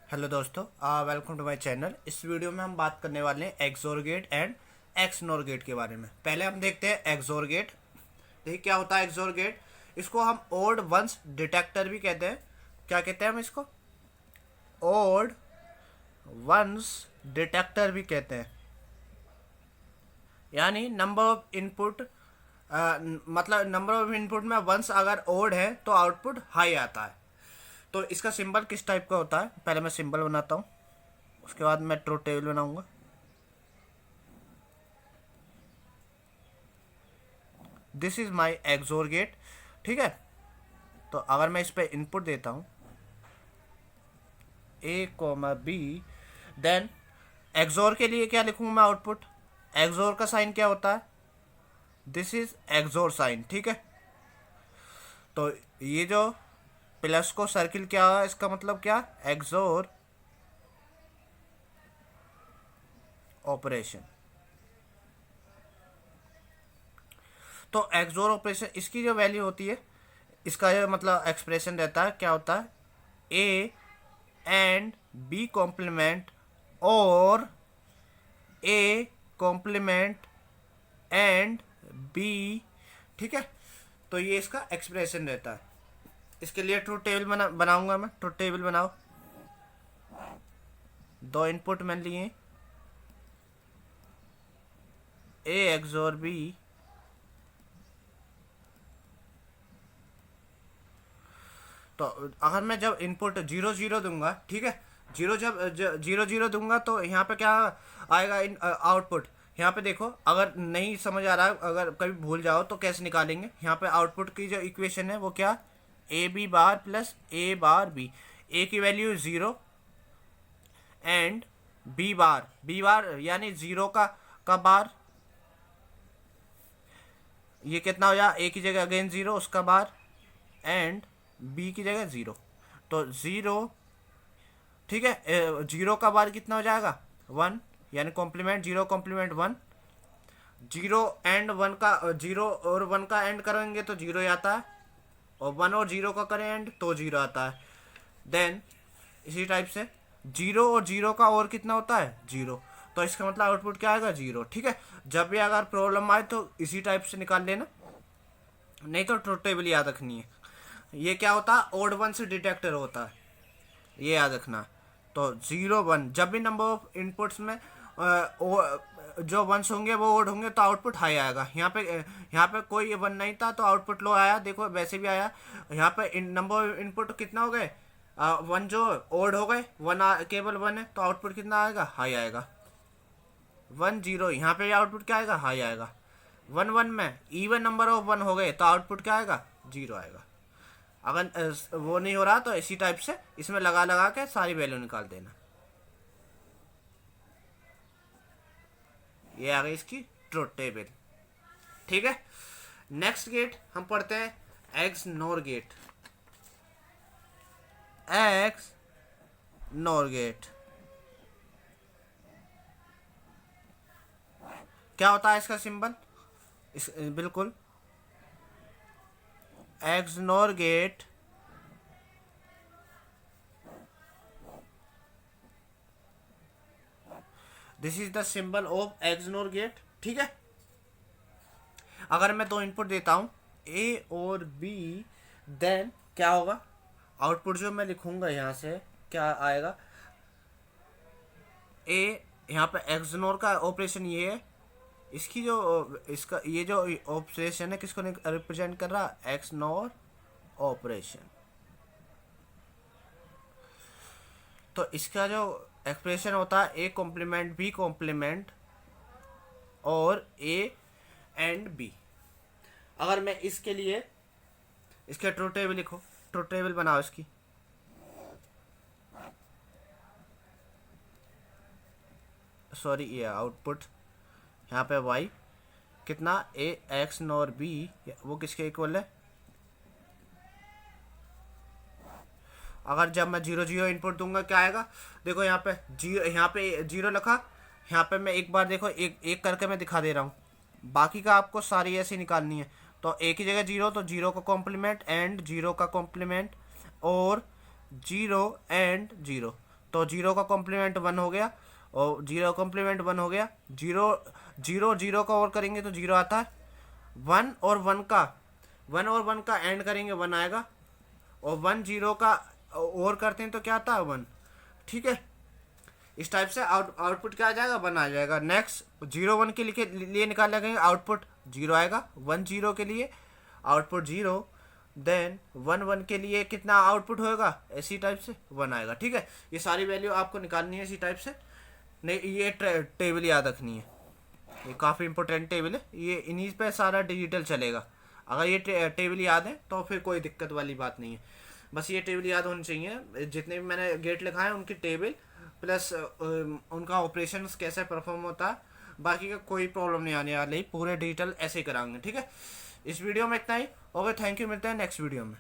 Hello दोस्तों, welcome to my channel. इस video में हम बात करने वाले हैं XOR gate and XNOR gate के बारे में। पहले हम देखते हैं एक्सोर गेट। देखिए क्या होता है एक्सोर गेट। इसको हम ओड वंस डिटेक्टर भी कहते हैं। क्या कहते हैं हम इसको? ओड वंस डिटेक्टर भी कहते हैं। यानी नंबर ऑफ इनपुट, मतलब नंबर ऑफ इनपुट में वंस अगर ओड है तो आउटपुट हाई आता है। तो इसका सिंबल किस टाइप का होता है? पहले मैं सिंबल बनाता हूँ, उसके बाद मैं ट्रुथ टेबल बनाऊंगा। This is my XOR gate. ठीक है, तो अगर मैं इस पर इनपुट देता हूँ ए कोमा बी, देन एक्सोर के लिए क्या लिखूंगा मैं? आउटपुट। एक्सोर का साइन क्या होता है? This is XOR sign. ठीक है, तो ये जो प्लस को सर्किल क्या है, इसका मतलब क्या? XOR operation. तो एक्सोर ऑपरेशन, इसकी जो वैल्यू होती है, इसका जो मतलब एक्सप्रेशन रहता है, क्या होता है? ए एंड बी कॉम्प्लीमेंट और ए कॉम्प्लीमेंट एंड बी। ठीक है, तो ये इसका एक्सप्रेशन रहता है। इसके लिए ट्रुथ टेबल बनाऊंगा मैं। ट्रुथ टेबल बनाओ। दो इनपुट मैंने लिए, ए एक्सोर बी, तो अगर मैं जब इनपुट 0 0 दूंगा, ठीक है, जब 0 0 दूंगा तो यहाँ पे क्या आएगा? आउटपुट। यहाँ पे देखो, अगर नहीं समझ आ रहा, अगर कभी भूल जाओ तो कैसे निकालेंगे? यहाँ पे आउटपुट की जो इक्वेशन है वो क्या? A B bar plus A bar B. A की वैल्यू 0 एंड बी बार यानी 0 का बार, ये कितना हो जाए? ए की जगह अगेन 0 उसका बार, एंड बी की जगह 0, तो 0। ठीक है, 0 का बार कितना हो जाएगा? 1, यानी कॉम्प्लीमेंट 0 कॉम्प्लीमेंट 1। 0 एंड 1 का, 0 और 1 का एंड करेंगे तो 0 आता है, और 1 और 0 का करें एंड तो 0 आता है। देन इसी टाइप से 0 और 0 का और कितना होता है? 0। तो इसका मतलब आउटपुट क्या आएगा? 0। ठीक है, जब भी अगर प्रॉब्लम आए तो इसी टाइप से निकाल लेना, नहीं तो ट्रुथ टेबल याद रखनी है। ये क्या होता है? ओड वन से डिटेक्टर होता है, ये याद रखना। तो 0 1, जब भी नंबर ऑफ इनपुट्स में जो वंस होंगे वो ओड होंगे तो आउटपुट हाई आएगा। यहाँ पे कोई वन नहीं था तो आउटपुट लो आया। देखो वैसे भी आया। यहाँ पे नंबर ऑफ इनपुट कितना हो गए? 1 जो ओड हो गए, 1 केवल 1 है तो आउटपुट कितना आएगा? हाई आएगा। 1 0, यहाँ पे आउटपुट क्या आएगा? हाई आएगा। 1 1 में इवन नंबर ऑफ 1 हो गए तो आउटपुट क्या आएगा? 0 आएगा। अगर वो नहीं हो रहा तो इसी टाइप से इसमें लगा लगा के सारी वैल्यू निकाल देना। ये आ गई इसकी ट्रुथ टेबल। ठीक है, नेक्स्ट गेट हम पढ़ते हैं XNOR gate. XNOR gate क्या होता है? इसका सिंबल बिल्कुल XNOR gate this is the symbol of XNOR gate. ठीक है, अगर मैं दो इनपुट देता हूं ए और बी, देन क्या होगा? आउटपुट जो मैं लिखूंगा यहां से क्या आएगा? ए, यहाँ पे एक्सनोर का ऑपरेशन ये है। इसकी जो इसका ये जो ऑपरेशन है किसको रिप्रेजेंट कर रहा है? XNOR operation. तो इसका जो एक्सप्रेशन होता है ए कॉम्प्लीमेंट बी कॉम्प्लीमेंट और ए एंड बी। अगर मैं इसके लिए इसके ट्रुथ टेबल लिखो, ट्रुथ टेबल बनाओ इसकी। सॉरी, ये आउटपुट यहाँ पे वाई कितना? ए एक्स नॉर बी, वो किसके इक्वल है? अगर जब मैं 0 0 इनपुट दूंगा क्या आएगा? देखो यहाँ पे 0 लिखा। यहाँ पे मैं एक बार देखो, एक एक करके मैं दिखा दे रहा हूँ, बाकी का आपको सारी ऐसी निकालनी है। तो एक ही जगह 0, तो 0 का कॉम्प्लीमेंट एंड 0 का कॉम्प्लीमेंट और 0 एंड 0, तो 0 का कॉम्प्लीमेंट 1 हो गया, और 0 कॉम्प्लीमेंट 1 हो गया, 0 0 0 का और करेंगे तो 0 आता है, 1 और 1 का एंड करेंगे 1 आएगा, और 1 0 का और करते हैं तो क्या आता है 1। ठीक है, इस टाइप से आउटपुट क्या आ जाएगा 1 आ जाएगा। नेक्स्ट 0 1 के लिए निकाल लेंगे, आउटपुट 0 आएगा, 1 0 के लिए आउटपुट 0, देन 1 1 के लिए कितना आउटपुट होएगा, इसी टाइप से 1 आएगा। ठीक है, ये सारी वैल्यू आपको निकालनी है इसी टाइप से। नहीं, ये टेबल याद रखनी है, ये काफ़ी इंपॉर्टेंट टेबल है, ये इन्हीं पे सारा डिजिटल चलेगा। अगर ये टेबल याद है तो फिर कोई दिक्कत वाली बात नहीं है, बस ये टेबल याद होनी चाहिए। जितने भी मैंने गेट लिखा है उनकी टेबल प्लस उनका ऑपरेशन कैसे परफॉर्म होता है, बाकी का कोई प्रॉब्लम नहीं आने वाली, पूरे डिजिटल ऐसे ही कराएंगे। ठीक है, इस वीडियो में इतना ही। ओके, थैंक यू, मिलते हैं नेक्स्ट वीडियो में।